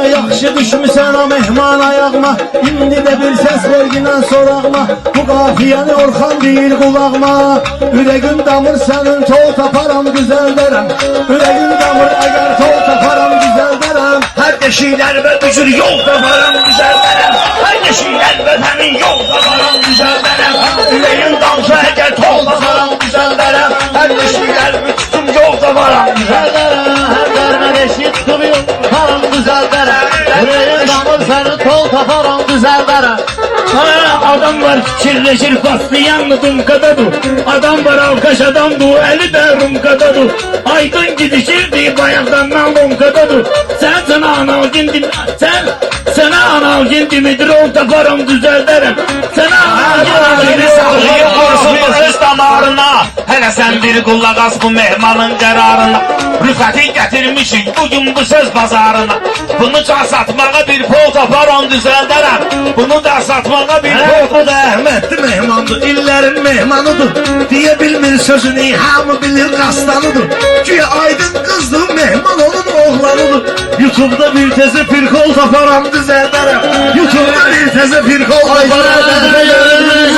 yaxşı düşmüsən o mehman ayağıma. İndi də bir səs vergindən sorağıma. Bu qafiyəni Orxan deyir qulağıma. Ürəgim damır sənin tol taparam düzəldərəm. Ürəgim damır əgər tol taparam düzəldərəm. Hər deşiklər və bücür yol taparam düzəldərəm. Hər deşiklər və həmin yol taparam düzəldərəm. Ürəyim damsa əgər tol taparam düzəldərəm. Hər deşiklər və tutum yol taparam düzəldərəm. Hər dərmə deşik tutub yol taparam düzəldərəm. Ürəgim damır sənin tol taparam düzəldərəm. Adam var fikirleşir patlayan mı dumkadadır. Adam var alkaş adamdır, eli de rumkadadır. Aydın gidişirdi bayaklarından lumkadadır. Sen sana analgin sana analgin dimidir ol taparım düzelderim. Sana analgin sallayıp vursun öz damarına. Hele sen bir kulak as bu mehmanın kararına. Rüfeti getirmişik bugün bu söz pazarına. Bunu da satmağa bir pol taparım düzelderim. Bunu da satmağa bir pol. Bu da Əhmədli mehmandır, illərin mehmanıdır. Deyə bilmir sözünü, hamı bilir qastanıdır. Güya aydın qızdır, mehman onun oğlanıdır. YouTube'da bir teze bir kol taparam düzəldərəm. YouTube'da bir teze bir kol taparam düzəldərəm.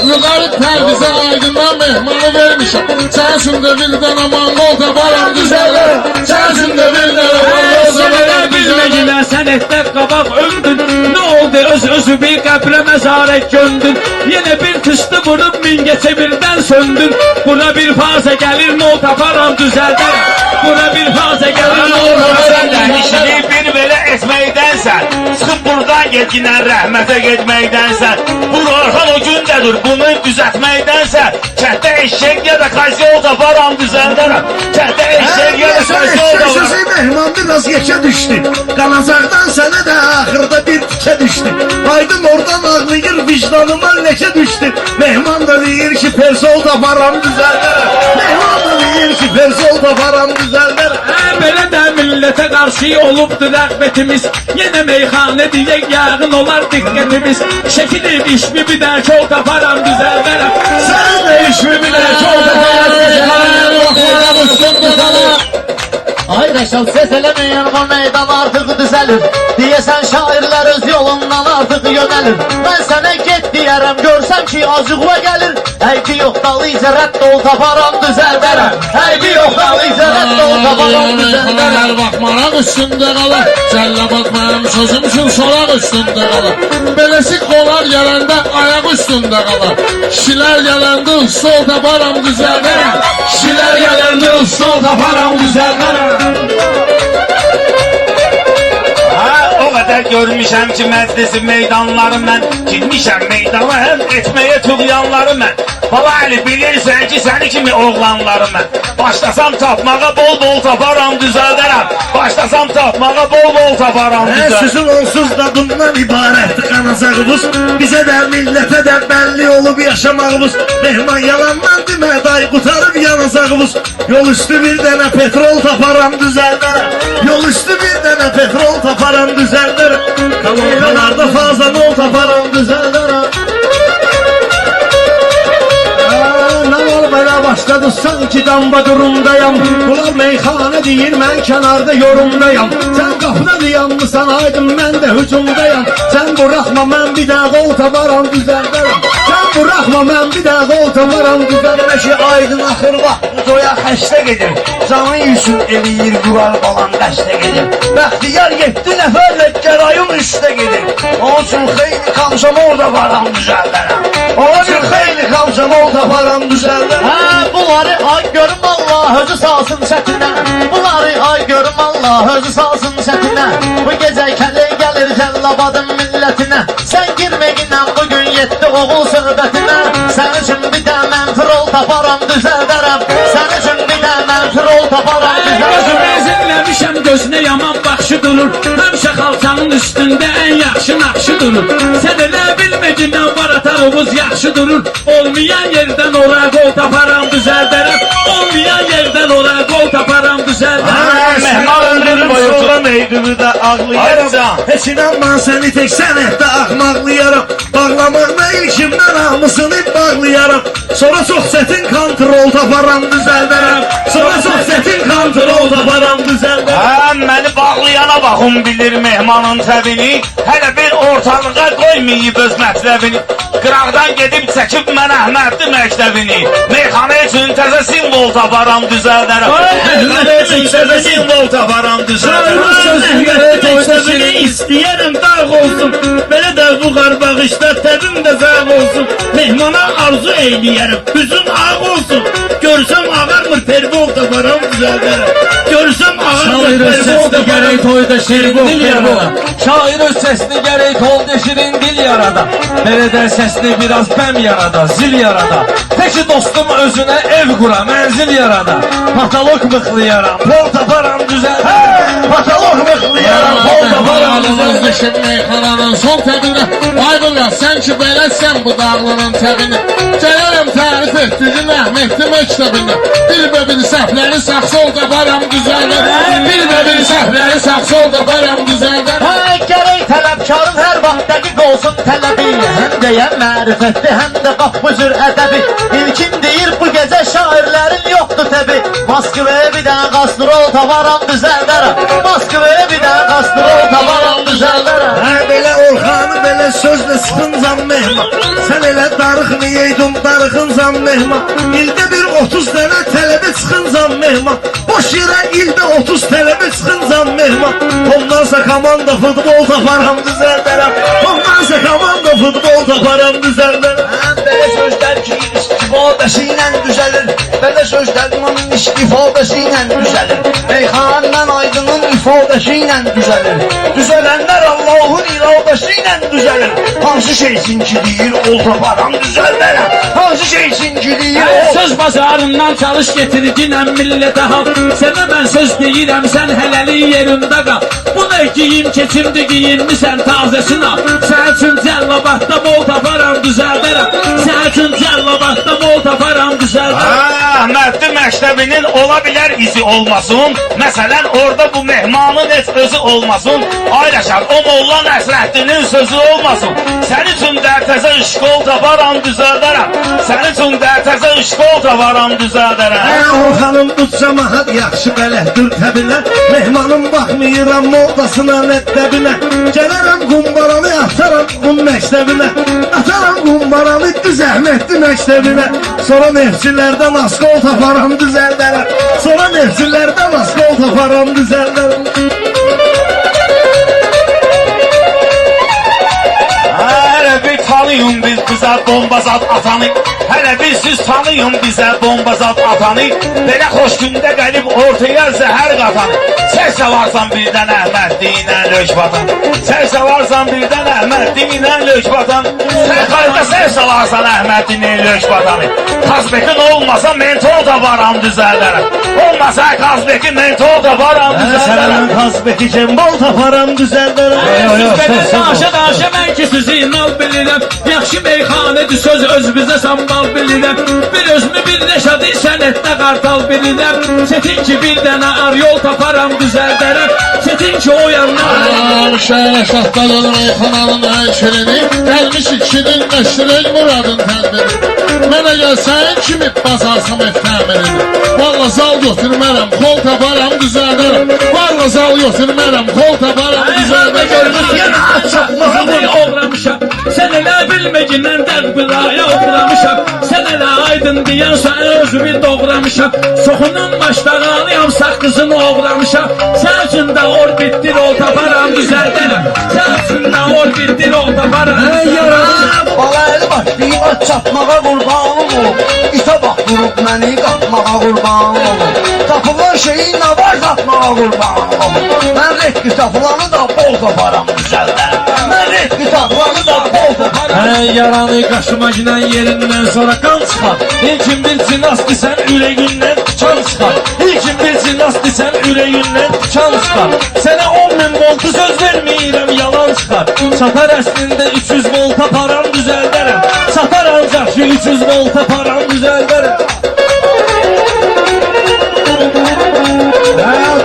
Yukarı perdize aydınlan mehmanı vermişim. Sensin de birden aman kol taparam düzəldərəm. Sensin de birden aman kol taparam Bilmegine sen etler kabak öldün. Ne oldu özü bir qəbrə məzarət göndün. Yine bir tıştı vurup min geçe birden söndün. Buna bir faze gelir nol taparam düzəldərəm. Buna bir faze gelir nol taparam. İşini bir belə etməkdənsən. Çıxıb buradan yetkinən rəhmətə getməkdənsən. Bu Orxan o gündədir bunu düzətməkdənsən. Kətdə eşek ya da kaysol taparam düzəldərəm. Kətdə eşek ya da kaysol taparam. Sözü mehman biraz geçe düştü. Kanacaktan sene de ahırda bir tike düştü. Aydın oradan ağlayır, vicdanıma leke düştü. Mehman da deyir ki persol taparam düzəldərəm. Mehman da deyir ki persol taparam düzəldərəm. Belə də millətə qarşı olubdur rəğbətimiz. Yenə meyxanə deyək yağın olar diqqətimiz. Şəkilib işmi bir də kol taparam düzəldərəm. Sen de işmi bile çok taparam düzəldərəm. Ay Reşat ses eləmeyen bu meydan artık düzelir. Diyesen şairler öz yolundan artık yönelir. Ben sana get diyerem görsem ki acıqla gelir. Eybi yok dalıyca rədd ol taparam düzəldərəm. Eybi yok dalıyca rədd ol taparam düzəldərəm. Her bakmarak üstünde kalır. Celle bakmayam sözüm için solak üstünde kalır. Belesik kolar gelende ayak üstünde kalır. Kişiler gelende sol taparam düzəldərəm. Kişilər gələndə sol taparam düzəldərəm. O qədər görmüşəm ki məclisi meydanları mən. Girmişəm meydana həm etməyə tuğyanları mən. Bala Əli bilirsən ki səni kimi oğlanları mən. Başlasam tapmağa bol bol taparam düzəldərəm. Başlasam tapmağa bol bol taparam düzəldərəm. Sizin onsuz da bundan ibarətdir qanacağımız. Bizə də millətə də bəlli olub yaşamağımız. Mehman yalandan demə day qutarıb yanacağımız. Yol üstü bir dənə petrol taparam düzəldərəm. Yol üstü bir dənə petrol taparam düzəldərəm. Kalorikalarda fazla nol taparam düzəldərəm. Nə var belə başladı sanki damba durumdayam. Bunlar meyxanə deyir mən kənarda yorumdayam. Sən qapıda dayanmısan aydın mən də hücumdayam. Sən buraxma mən bir də qol taparam düzəldərəm. Sən buraxma mən bir də qol taparam düzəldərəm ki aydın axır vaxtı doya xəstə gedir. Canın yüzün eləyir qural balan qəşdə gedir. Bəxtiyar 7 nəfərlə gərayım üstə gedir. Onun üçün xeyli kamşam orada varam düzəldərəm. Onun üçün xeyli kamşam orada varam düzəldərəm. Bunları ay görüm Allah özü salsın sətinə. Bunları ay görüm Allah özü salsın sətinə. Bu gecə kələ gəlir Cəllabadın millətinə. Sən girməyinlə bugün yetdi oğul söhbətinə. Sən üçün bir də mən rol taparam düzəldərəm. Sən üçün bir də mən rol taparam düzəldərəm. Benzinləmişəm gözünə yaman baxşı durur. Həmişə xalçanın üstündə ən yaxşı naxşı durur. Sən elə bilməcindən var atarımız yaxşı durur. Olmayan yerdən oraya qol taparam düzəldərəm. Olmayan yerdən oraya qol taparam düzəldərəm. Mehman ömrüm boyu meydimi də ağlayaram. Heç inanma səni tək sənətdə axmaqlayaram. Bağlamaqda ilkimdən almısını bağlayaram. Sonra çox çətin kontrol taparam düzəldərəm. Sonra yana baxım bilir mehmanın təbini. Hələ bir ortalığa qoymayıb öz mətləbini. Qıraqdan gedib çəkib mən Əhmədli məktəbini. Meyxana üçün təzə simvol taparam düzəldərəm. Meyxana üçün təzə simvol taparam düzəldərəm. Sözünü istəyərəm dağ olsun. Belə də bu qarbaxışda tədim də zağ olsun. Mehmana arzu eyləyərəm, üzüm ağ olsun. Görsəm ağarmır pervol taparam düzəldərəm. Görsəm ağarmır pervol taparam. Toyda şirin dil yarada. Şair öz sesini gerek oldu şirin dil yarada. Belediye sesini biraz bəm yarada, zil yarada. Peki dostum özüne ev kura, menzil yarada. Patalok mıklayaram, pol taparam düzeltirim. Patalok mıklayaram, pol taparam düzeltirim. Düşün meyxananın son təbinə. Aydınlar, sən ki beləsən bu dağlının təbini. Gələrəm tərif etdiyin Əhmədli məktəbini. Bir səhvləri saxsol taparam düzəldərəm. Bir səhvləri saxsol taparam düzəldərəm. Hey gerek tələbkarın hər vaxt dəqiq olsun tələbi. Həm deyən mərifətli, həm də bax bu cür ədəbi. İlkin deyir bu gecə şairlərin yoxdur təbi. Moskvaya bir dənə qastrol taparam düzəldərəm. Moskvaya bir dənə qastrol taparam düzəldərəm. Hə belə Orxanı belə sözlə sıxıncan mehman. Sən elə darıxmayaydın darıxıncan mehman. İldə bir 30 dənə tələbə çıxıncan mehman. Boş yerə ildə 30 tələbə çıxıncan mehman. Ondansa komanda futbol taparam düzəldərəm. Ondansa komanda futbol taparam düzəldərəm. Belə sözlər ki istifadəsi ilə düzəlir. Belə sözlər onun istifadəsi ilə düzəlir. Meyxanədən aydının ifadəsi ilə düzəlir. Düzələnlər Allahın iradəsi ilə düzəlir. Hansı şeysin ki deyir ol taparam düzəldərəm. Hansı şeysin ki deyir ol. Söz bazarından çalış getirdinəm millətə hal. Sənə mən söz deyirəm sən hələli yerində qal. Bu nə giyim keçimdi giyinmisən tazəsin al. Sən üçün Cəllabadda bol taparam düzəldərəm. Sən üçün Cəllabadda bol taparam düzəldərəm. Əhmədli məktəbinin ola bilər izi olmasın. Məsələn orada bu mehmanın heç özü olmasın. Ayrıca o Molla Nəsrəddinin sözü olmasın. Sən üçün dərtəzə işqol taparam düzəldərəm. Sən üçün dərtəzə işqol taparam düzəldərəm. Orxanın bu cəmahat yaxşı bələddir təbinə. Mehmanın baxmıyıram moldasına məktəbinə. Gələrəm qumbaranı ataram bu məktəbinə. Ataram qumbaranı düz Əhmədli məktəbinə. Sonra nefçilərdən askol taparam düzəldərəm. Sonra nefçilərdən askol taparam düzəldərəm. Hələ bir tanıyın biz bizə bombazat atanı. Hələ bir siz tanıyın bizə bombazat atanı. Belə xoş gündə gəlib ortaya zəhər qatanı. Sən savarsan birdən Əhmədli ilə lökbatan. Sən savarsan birdən Əhmədli ilə lökbatan. Sən qayda sən salarsan Əhmədli ilə lökbatanı. Kazbekin olmasa mentol da varam düzəldərəm. Olmasa Kazbekin mentol da varam düzəldərəm. Kazbeki cembol taparam düzəldərəm. Danışa mən ki sizi inal bilirəm. Yaxşı meyxanədir söz öz bizə sambal bilirəm. Bir özümü bir neşadı sənətdə qartal bilirəm. Çetin ki bir dənə ar yol taparam düzəldərəm. Çetin ki o yanlar. Şəhərə şahtdadır meyxananın əyşirini. Gəlmişik şirin məşrək muradın tədbiri. Mənə gəlsən kimi bazarsam etəmirini. Valla zal götürmərəm, kol taparam düzəldərəm. Valla zal götürmərəm, kol taparam düzəldərəm. Sen elə bilməgindən dərbilaya oxuramışam. Sən elə aydın deyən sən özümü doğramışam. Soxunun başlarıyam, saqqızını oğramışam. Sən üçün də orbitdir ol taparam düzəldərəm. Sən üçün də orbitdir ol taparam düzəldərəm. Bala eli başlayıb at çatmağa qurbanım olub. İtə bax durub məni qatmağa qurbanım olub. Tapılan şeyi nə var qatmağa qurbanım olub. Mən retki tapılanı da bol taparam düzəldərəm. Mən retki tapılanı da bol taparam. Hey yaranı qaşıma giden yerinden sonra kan çıxar. İlkin bilsin asti sen ürəyindən can çıxar. İlkin bilsin asti sen ürəyindən can çıxar. Sənə 10.000 voltu söz verməyirəm yalan çıxar. Çatar əslində 300 volt taparam düzəldərəm. Çatar ancaq ki 300 volt taparam düzəldərəm.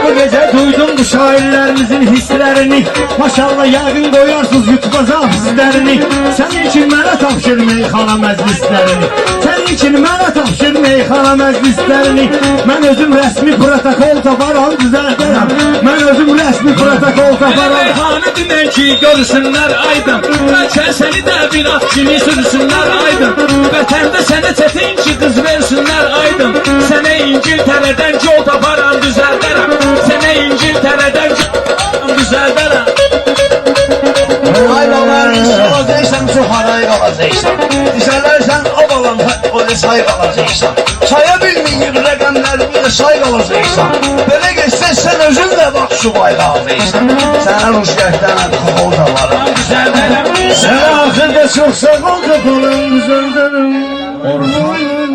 Bu gece duydum bu şairlərimizin hisslərini. Maşallah yəqin qoyarsınız YouTube'a hisslərini. Sənin için mənə tapşır meyxana məclislərini. Sənin için mənə tapşır meyxana məclislərini. Mən özüm rəsmi protokol taparam, düzəldərəm. Mən özüm rəsmi protokol taparam. Meyxanı dinən ki görsünlər aydın. Bəlkə səni də bir at kimi sürsünlər aydın. Vətəndə sənə çətin ki qız versinlər aydın. Sənə İngiltərədən yol taparam, düzəldərəm. Sənə İngiltərədən düzəldərəm. Ay babalar, olacaqsan, çox haray qalacaqsan. Disələrsən, o balan, o da say qalacaqsan. Saya bilməyib rəqəmlərimi də say qalacaqsan. Belə geçsən, sən özün də bax şu bayrağı alacaqsan. Sənə rüşgətdən xol da var. Düzəldərəm. Sən axırda çox sağ ol, qapalım düzəldərəm.